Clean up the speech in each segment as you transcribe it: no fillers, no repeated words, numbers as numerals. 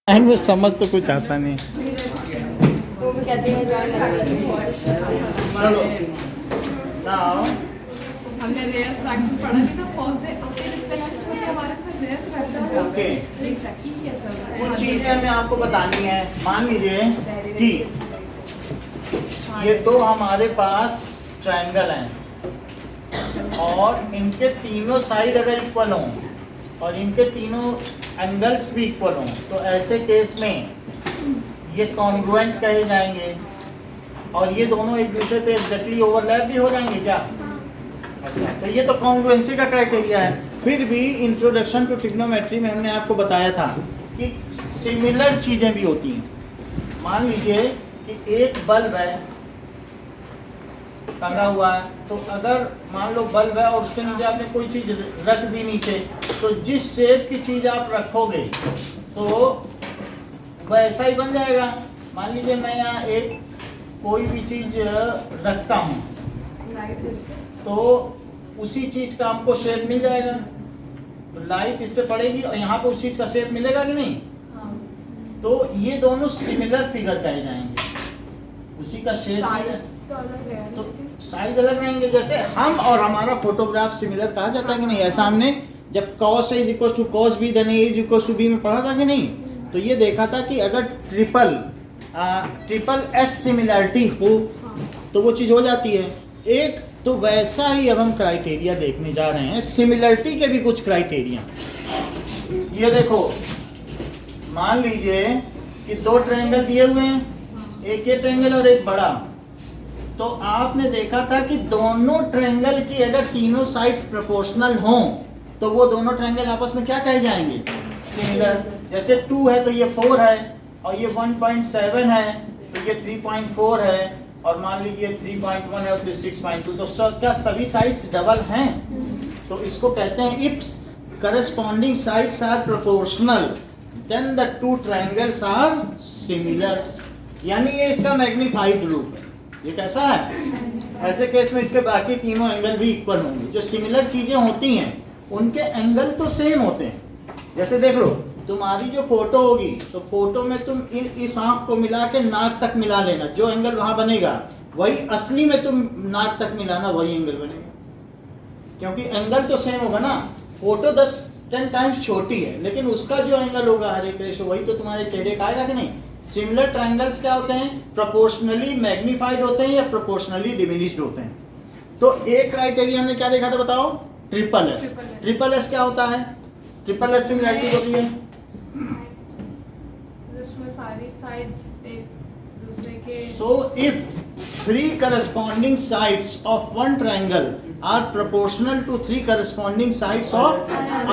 And में समझ तो कुछ आता नहीं। वो भी कहती है ज्वाइन चलो नाउ हमने रेयर फ्रैक्शन पढ़ा भी था फर्स्ट डे अपने छोटे हमारे साथ रेयर फ्रैक्शन ओके एक फ्रैक्शन क्या चल रहा है कुछ चीजें हमें आपको बतानी है। मान लीजिए कि ये दो हमारे पास ट्रायंगल हैं और इनके तीनों साइड अगर इक्वल हों और इनके तीनों एंगल्स भी इक्वल हों तो ऐसे केस में ये कॉन्ग्रुएंट कहे जाएंगे और ये दोनों एक दूसरे पे एग्जैक्टली ओवरलैप भी हो जाएंगे क्या? अच्छा, तो ये तो कॉन्ग्रुएंसी का क्राइटेरिया है। फिर भी इंट्रोडक्शन टू ट्रिग्नोमेट्री में हमने आपको बताया था कि सिमिलर चीज़ें भी होती हैं। मान लीजिए कि एक बल्ब है टंगा हुआ है, तो अगर मान लो बल्ब है और उसके नीचे आपने कोई चीज़ रख दी नीचे, तो जिस शेप की चीज़ आप रखोगे तो वैसा ही बन जाएगा। मान लीजिए मैं यहाँ एक कोई भी चीज़ रखता हूँ तो उसी चीज़ का हमको शेप मिल जाएगा। तो लाइट इस पे पड़ेगी और यहाँ पे उस चीज़ का शेप मिलेगा कि नहीं? तो ये दोनों सिमिलर फिगर कहे जाएंगे, उसी का शेप तो साइज अलग रहेंगे। जैसे हम और हमारा फोटोग्राफ सिमिलर कहा जाता है कि नहीं? ऐसा हमने जब cos A equal to cos B then A equal to B में पढ़ा था कि नहीं? तो ये देखा था कि अगर ट्रिपल S सिमिलरिटी हो तो वो चीज़ हो जाती है। एक तो वैसा ही अब हम क्राइटेरिया देखने जा रहे हैं, सिमिलरिटी के भी कुछ क्राइटेरिया। ये देखो, मान लीजिए कि दो ट्रायंगल दिए हुए हैं, एक ये ट्रायंगल और एक बड़ा। तो आपने देखा था कि दोनों ट्रायंगल की अगर तीनों साइड्स प्रोपोर्शनल हों तो वो दोनों ट्रायंगल आपस में क्या कहे जाएंगे? सिमिलर। जैसे 2 है तो ये 4 है और ये 1.7 है तो ये 3.4 है और मान लीजिए 3.1 है तो 6.2। तो क्या सभी साइड्स डबल हैं? तो इसको कहते हैं if corresponding sides are proportional then the two triangles are similar. यानी ये इसका मैग्नीफाइड रूप है। ये कैसा है? ऐसे केस में इसके बाकी तीनों एंगल भी इक्वल होंगे। जो सिमिलर चीजें होती हैं उनके एंगल तो सेम होते हैं। जैसे देख लो, तुम्हारी जो फोटो होगी तो फोटो में तुम इस आंख को मिला के नाक तक मिला लेना, जो एंगल वहां बनेगा वही असली में तुम नाक तक मिलाना, वही एंगल बनेगा, क्योंकि एंगल तो सेम होगा ना। फोटो 10 टाइम्स छोटी है लेकिन उसका जो एंगल होगा हर एक रेशो वही तो तुम्हारे चेहरे का आएगा कि नहीं? सिमिलर ट्रायंगल्स क्या होते हैं? प्रोपोर्शनली मैग्नीफाइड होते हैं या प्रोपोर्शनली डिमिनिश्ड होते हैं। तो एक क्राइटेरिया हमने क्या देखा था बताओ? Triple S. ट्रिपल एस क्या होता है? ट्रिपल एस सिमिलरिटी होती है जिसमें सारी साइड्स एक दूसरे के so if 3 corresponding sides of one triangle are proportional to 3 corresponding sides of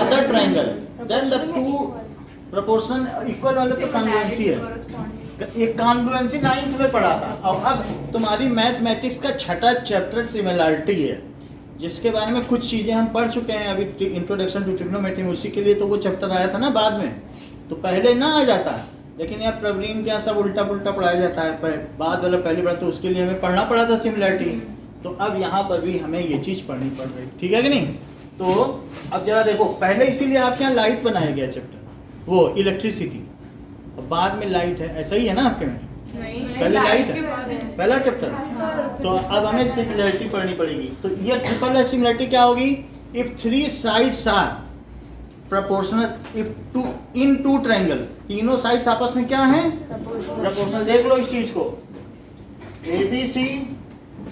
other triangle then the two proportion equal वाले तो कॉन्ग्रुएंसी है। ये कॉन्ग्रुएंसी 9th में पढ़ा था। और अब तुम्हारी मैथमेटिक्स का छठा चैप्टर सिमिलरिटी है, जिसके बारे में कुछ चीज़ें हम पढ़ चुके हैं अभी इंट्रोडक्शन टू ट्रिग्नोमेट्री में। उसी के लिए तो वो चैप्टर आया था ना बाद में, तो पहले ना आ जाता। लेकिन यार प्रवीण क्या सब उल्टा पुल्टा पढ़ाया जाता है, बाद वाला पहले पढ़ा, तो उसके लिए हमें पढ़ना पड़ा था सिमिलरिटी। तो अब यहाँ पर भी हमें ये चीज़ पढ़नी पड़ रही, ठीक है कि नहीं? तो अब जरा देखो, पहले इसीलिए आपके यहाँ लाइट बनाया गया चैप्टर, वो इलेक्ट्रिसिटी, और बाद में लाइट है, ऐसा ही है ना आपके में? पहले लाइट है पहला चैप्टर। तो अब हमें सिमिलरिटी पढ़नी पड़ेगी। तो ये ट्रिपल एस सिमिलरिटी क्या होगी? If 3 sides are proportional if in 2 triangle, तीनों साइड्स आपस में क्या हैं? प्रोपोर्शनल। देख लो इस चीज को, ABC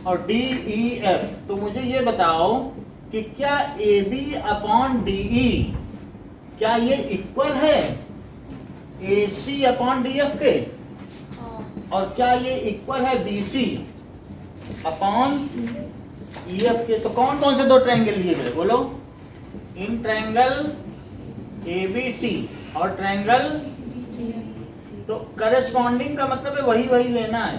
और DEF। तो मुझे ये बताओ कि क्या AB अपॉन DE क्या ये इक्वल है AC अपॉन DF के? और क्या ये इक्वल है BC अपॉन EF के? तो कौन कौन से दो ट्रायंगल लिए गए बोलो? इन ट्रायंगल ABC और ट्रायंगल, तो करस्पॉन्डिंग का मतलब है वही वही लेना है।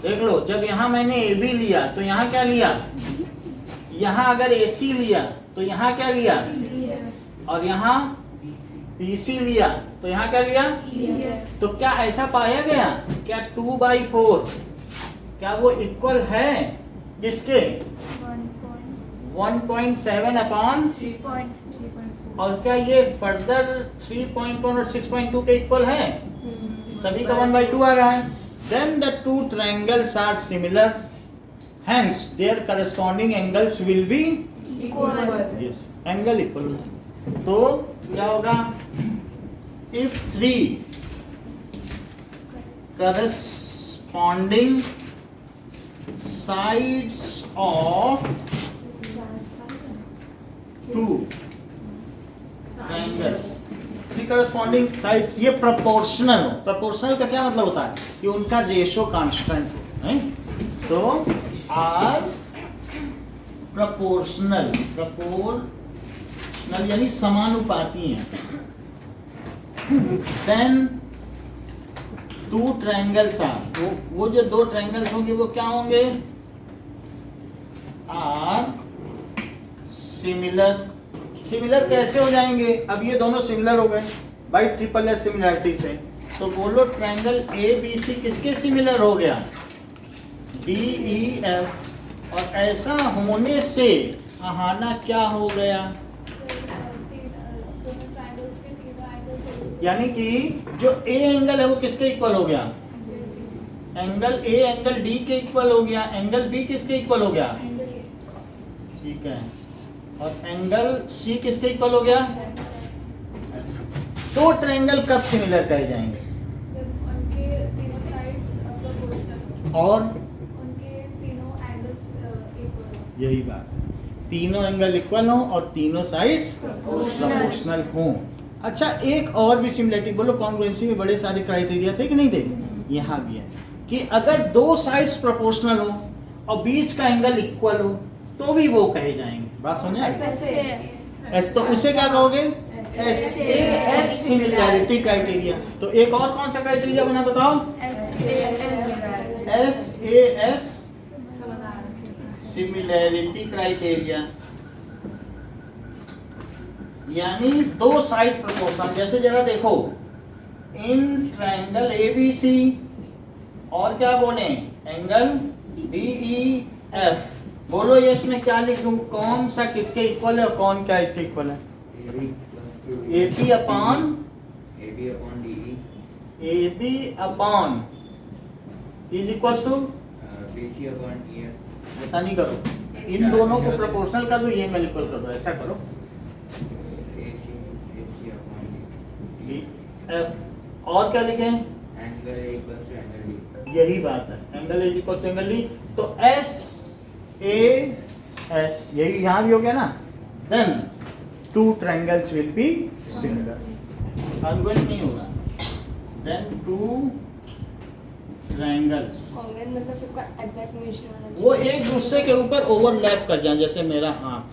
देख लो, जब यहाँ मैंने AB लिया तो यहाँ क्या लिया? यहाँ अगर AC लिया तो यहाँ क्या लिया? और यहाँ BC लिया तो यहाँ क्या लिया? तो क्या ऐसा पाया गया क्या 2/4 क्या वो इक्वल है किसके? 1.7 अपॉन 3.4 और क्या ये फर्दर 3.1 और 6.2 के इक्वल है? सभी का 1/2 आ रहा है. Then the two triangles are similar, hence their corresponding angles will be yes, angle equal. तो क्या होगा? If three corresponding sides of two triangles, three corresponding sides ये प्रोपोर्शनल हो. प्रोपोर्शनल का क्या मतलब होता है? कि उनका रेशो कांस्टेंट हो, है? तो आर प्रोपोर्शनल यानी समानुपाती हैं. देन टू ट्रायंगल्स आर, वो जो दो ट्रायंगल्स होंगे वो क्या होंगे? Are similar. सिमिलर कैसे हो जाएंगे? अब ये दोनों सिमिलर हो गए बाई ट्रिपल एस सिमिलरिटी से. तो बोलो ट्रायंगल ए बी सी किसके सिमिलर हो गया? D E F. और ऐसा होने से अहाना क्या हो गया? यानी कि जो ए एंगल है वो किसके इक्वल हो गया? एंगल ए एंगल डी के इक्वल हो गया. एंगल बी किसके इक्वल हो गया? ठीक है. और एंगल सी किसके इक्वल हो गया? दो ट्रायंगल कब सिमिलर कहे जाएंगे? जब उनके तीनों साइड्स प्रोपोर्शनल और उनके तीनों एंगल्स इक्वल हो. यही बात है, तीनों एंगल इक्वल हो और तीनों साइड्स प्रोपोर्शनल हो. अच्छा, एक और भी सिमिलरिटी बोलो. कॉन्ग्रुएंसी में बड़े सारे क्राइटेरिया थे कि नहीं थे? यहाँ भी है कि अगर दो साइड्स प्रोपोर्शनल हो और बीच का एंगल इक्वल हो तो भी वो कहे जाएंगे. बात समझ आए? एस तो उसे क्या कहोगे? S A S similarity criteria. तो एक और कौन सा क्राइटेरिया बना बताओ? S A S similarity criteria. यानी दो साइड्स प्रोपोर्शनल. जैसे जरा देखो, इन ट्रायंगल ए बी सी और क्या बोले? Angle D E F. बोलो ये इसमें क्या लिख दूं? कौन सा किसके इक्वल है और कौन क्या इसके इक्वल है? A B upon A B upon is equal to BC upon EF. ऐसा नहीं करो, इन दोनों को प्रोपोर्शनल कर दो, ये एंगल इक्वल कर दो. ऐसा करो. AC upon D. एफ और क्या लिखें? Angle A equals to angle D. यही बात है. Angle is equal to angle D. तो एस ए एस यही यहाँ भी हो गया ना. Then two triangles will be similar. Congruent नहीं होगा. देन टू ट्रायंगल्स कॉन्ग्रुएंट मतलब सबका एग्जैक्ट मिशन होना चाहिए. वो एक दूसरे के ऊपर ओवरलैप कर जाए, जैसे मेरा हाथ.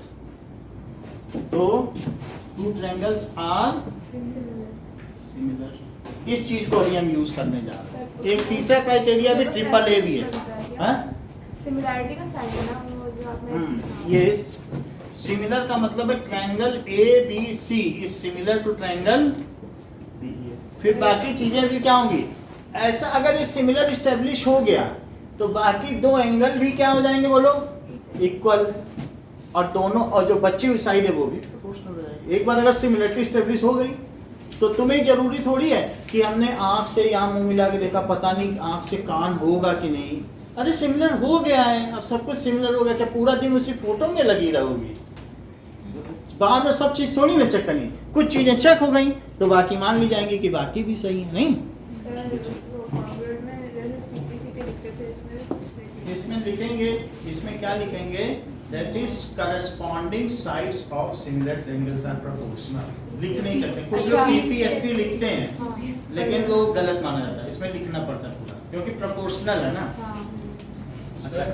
तो टू ट्रायंगल्स आर सिमिलर. इस चीज को अभी हम यूज करने जा रहे हैं. एक तीसरा क्राइटेरिया भी ट्रिपल ए भी है. हाँ? सिमिलैरिटी का साइन है ना, वो जो आपने ये सिमिलर का मतलब है triangle A B C is similar to triangle. फिर बाकी चीजें भी क्या होंगी? ऐसा अगर ये सिमिलर इस्टेब्लिश हो गया तो बाकी दो एंगल भी क्या हो जाएंगे? बोलो इक्वल. और दोनों और जो बची हुई साइड है वो भी प्रोपोर्शनल हो जाएगी. एक बार अगर सिमिलरिटी इस्टेब्लिश हो गई तो तुम्हें जरूरी थोड़ी है कि हमने आंख से यहाँ मुंह मिला के देखा, पता नहीं आंख से कान होगा कि नहीं. अरे सिमिलर हो गया है, अब सब कुछ सिमिलर हो गया, क्या पूरा दिन उसी फोटो में लगी रहोगी? बार बार सब चीज थोड़ी ना चेक करनी. कुछ चीजें चेक हो गई तो बाकी मान ली जाएंगी कि बाकी भी सही है. नहीं इसमें लिखेंगे, इसमें क्या लिखेंगे? That is corresponding sides of similar triangles are proportional. लिख नहीं सकते. कुछ लोग CPST लिखते हैं लेकिन वो गलत माना जाता है. इसमें लिखना पड़ता है पूरा क्योंकि प्रोपोर्शनल है ना. अच्छा,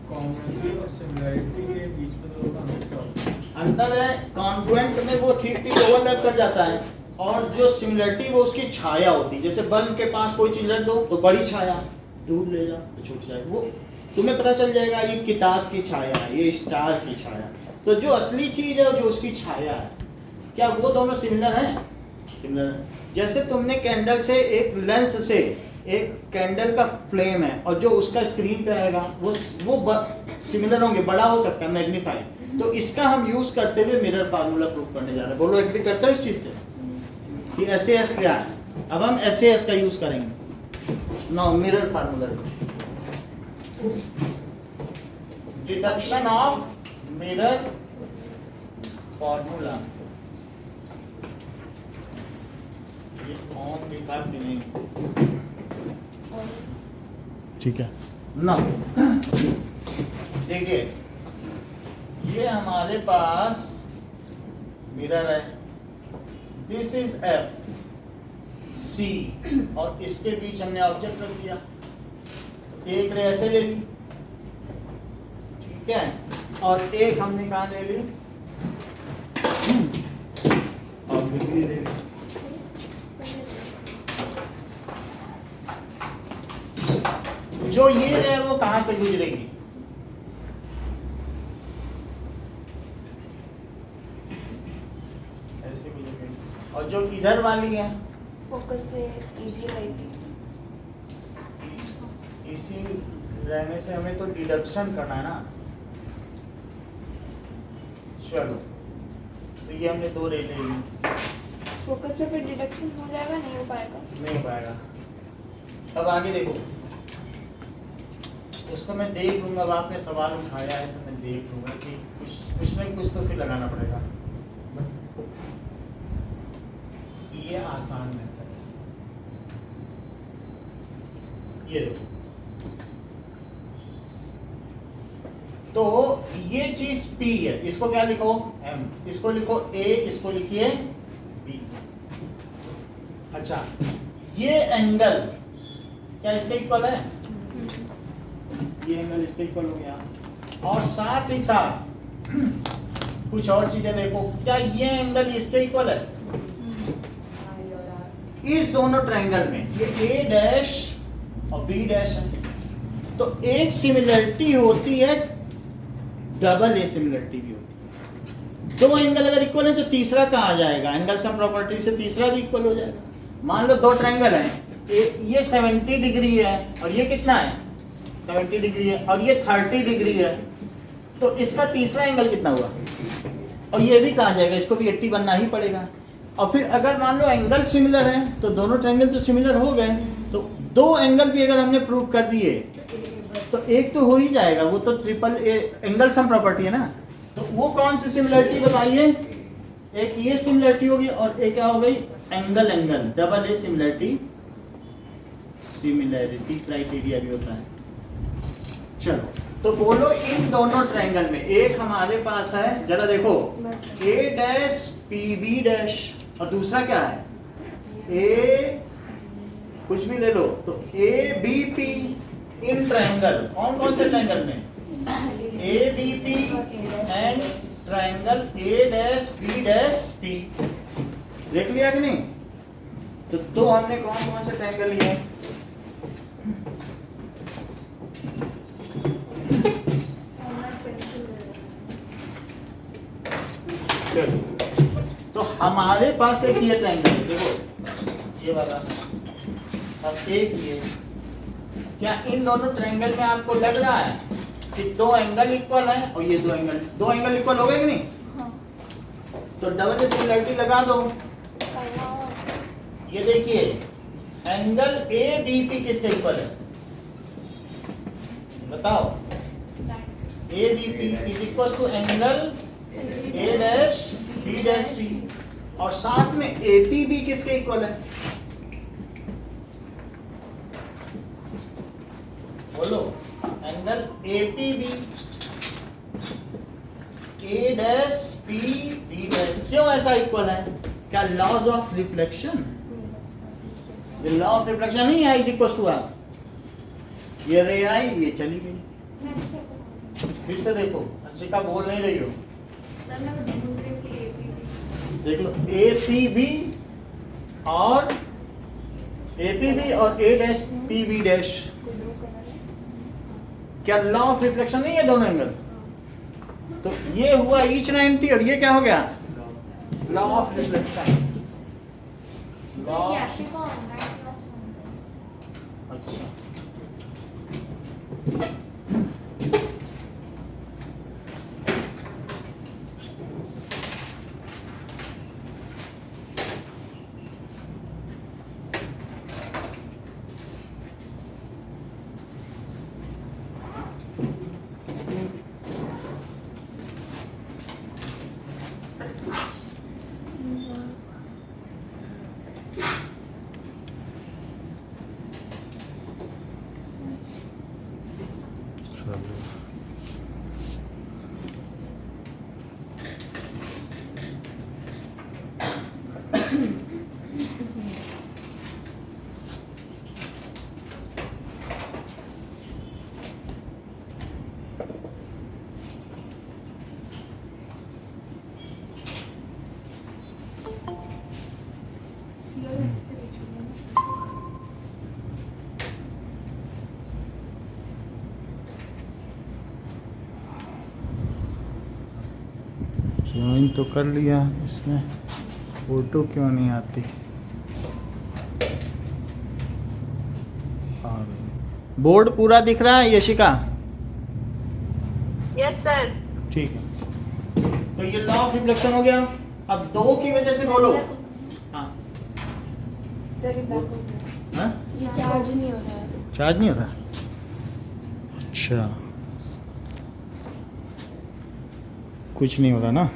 कॉन्ग्रुएंसी और सिमिलैरिटी के बीच में तो अंतर है. कॉन्ग्रुएंट में वो ठीक ठीक ओवरलैप कर जाता है और जो सिमिलरिटी वो उसकी छाया होती है. जैसे बल्ब के पास कोई चीज रख दो तो बड़ी छाया, दूर ले जाओ तो छोटी छाया. वो तुम्हें पता चल जाएगा ये किताब की छाया है, ये स्टार की छाया. तो जो असली चीज है जो उसकी छाया है, क्या वो दोनों सिमिलर हैं? सिमिलर है. जैसे तुमने कैंडल से एक लेंस से एक कैंडल का फ्लेम है और जो उसका स्क्रीन पे आएगा वो सिमिलर होंगे. बड़ा हो सकता है मैग्नीफाई, तो इसका हम यूज करते हुए मिरर फार्मूला प्रूव करने जा रहे हैं। बोलो एग्री करते हो इस चीज से कि SAS क्या है? अब हम SAS का यूज करेंगे। No mirror formula, deduction of mirror formula. ये ऑन लिखा कि नहीं? ठीक है ना। देखिए ये हमारे पास मिरर है, दिस इज FC और इसके बीच हमने ऑब्जेक्ट रख दिया, एक रे ऐसे ले ली, ठीक है, और एक हमने कहा ले ली ऑब्जेक्ट ले ली। जो ये रे है वो कहां से गुजरेगी? ऐसे गुजरेगी। और जो इधर वाली है फोकस से इजी रहेगी। इसी रहने से हमें तो डिडक्शन करना है ना। चलो तो ये हमने दो रे ले ली, फोकस पे फिर डिडक्शन हो जाएगा, नहीं हो पाएगा। नहीं हो पाएगा। अब आगे देखो, उसको मैं देख लूंगा। अब आपने सवाल उठाया है तो मैं देख लूंगा कि कुछ नहीं कुछ तो फिर लगाना पड़ेगा। ये आसान मेथड है। ये देखो, तो ये चीज P है, इसको क्या लिखो? M, इसको लिखो A, इसको लिखिए B। अच्छा, ये एंगल क्या इसके इक्वल है? ये एंगल इसके इक्वल हो गया। और साथ ही साथ कुछ और चीजें देखो, क्या ये एंगल इसके इक्वल है? इस दोनों ट्रायंगल में ये A डैश और B डैश है, तो एक सिमिलरिटी होती है, डबल ए सिमिलरिटी भी होती है। दो एंगल अगर इक्वल है तो तीसरा कहाँ आ जाएगा? एंगल सम प्रॉपर्टी से तीसरा भी इक्वल हो जाएगा। मान लो दो ट्रायंगल हैं, ये 70 डिग्री है और ये कितना है? 70 डिग्री है, और ये 30 डिग्री है, तो इसका तीसरा एंगल कितना हुआ? और ये भी कहाँ जाएगा? इसको भी 80 बनना ही पड़ेगा। और फिर अगर मान लो एंगल सिमिलर है तो दोनों ट्रायंगल तो सिमिलर हो गए, तो दो एंगल भी अगर हमने प्रूव कर दिए तो एक तो हो ही जाएगा, वो तो triple A angle sum property है ना। तो वो कौन सी सिमिलरिटी बताइए? एक ये सिमिलरिटी होगी और एक क्या हो गई? Angle angle double A similarity, similarity criteria भी होता है। चलो तो बोलो इन दोनों ट्रायंगल में एक हमारे पास है, जरा देखो, A डैश PB डैश और दूसरा क्या है? A कुछ भी ले लो, तो ABP इन ट्रायंगल। कौन कौन से ट्रायंगल में? ABP and triangle A dash B dash P। देख लिया कि नहीं? तो दो हमने कौन कौन से ट्रायंगल लिए? तो हमारे पास एक ये ट्रायंगल है, देखो ये वाला, अब एक ये, क्या इन दोनों ट्रायंगल में आपको लग रहा है कि दो एंगल इक्वल है? और ये दो एंगल इक्वल हो गए कि नहीं? हाँ। तो डबल सिमिलरिटी लगा दो। ये देखिए एंगल ABP किसके इक्वल है? बताओ। ABP is equal to angle A dash B dash P, और साथ में APB किसके इक्वल है? बोलो। Angle APB A dash P B dash. क्यों ऐसा इक्वल है? क्या लॉज ऑफ रिफ्लेक्शन? ये लॉ ऑफ रिफ्लेक्शन नहीं है, इज इक्वल टू आर। ये रे आई, ये चली गई। फिर से देखो, अर्चिका बोल नहीं रही हो। सर मैं ढूंढ रही हूँ कि APB देख लो, APB और APB और A डैश PB डैश, क्या लॉ ऑफ रिफ्लेक्शन नहीं है दोनों एंगल? तो ये हुआ ईच 90 और ये क्या हो गया? Law of reflection. लॉ, अच्छा कर लो। ज्वाइन तो कर लिया, इसमें फोटो क्यों नहीं आती? आ गई। बोर्ड पूरा दिख रहा है यशिका? Yes sir. ठीक है, तो ये लॉ ऑफ रिफ्लेक्शन हो गया। अब दो की वजह से बोलो। हाँ सर ये ब्लैक हो गया। हाँ? ये चार्ज नहीं हो रहा है। चार्ज नहीं हो रहा? अच्छा, कुछ नहीं हो रहा ना?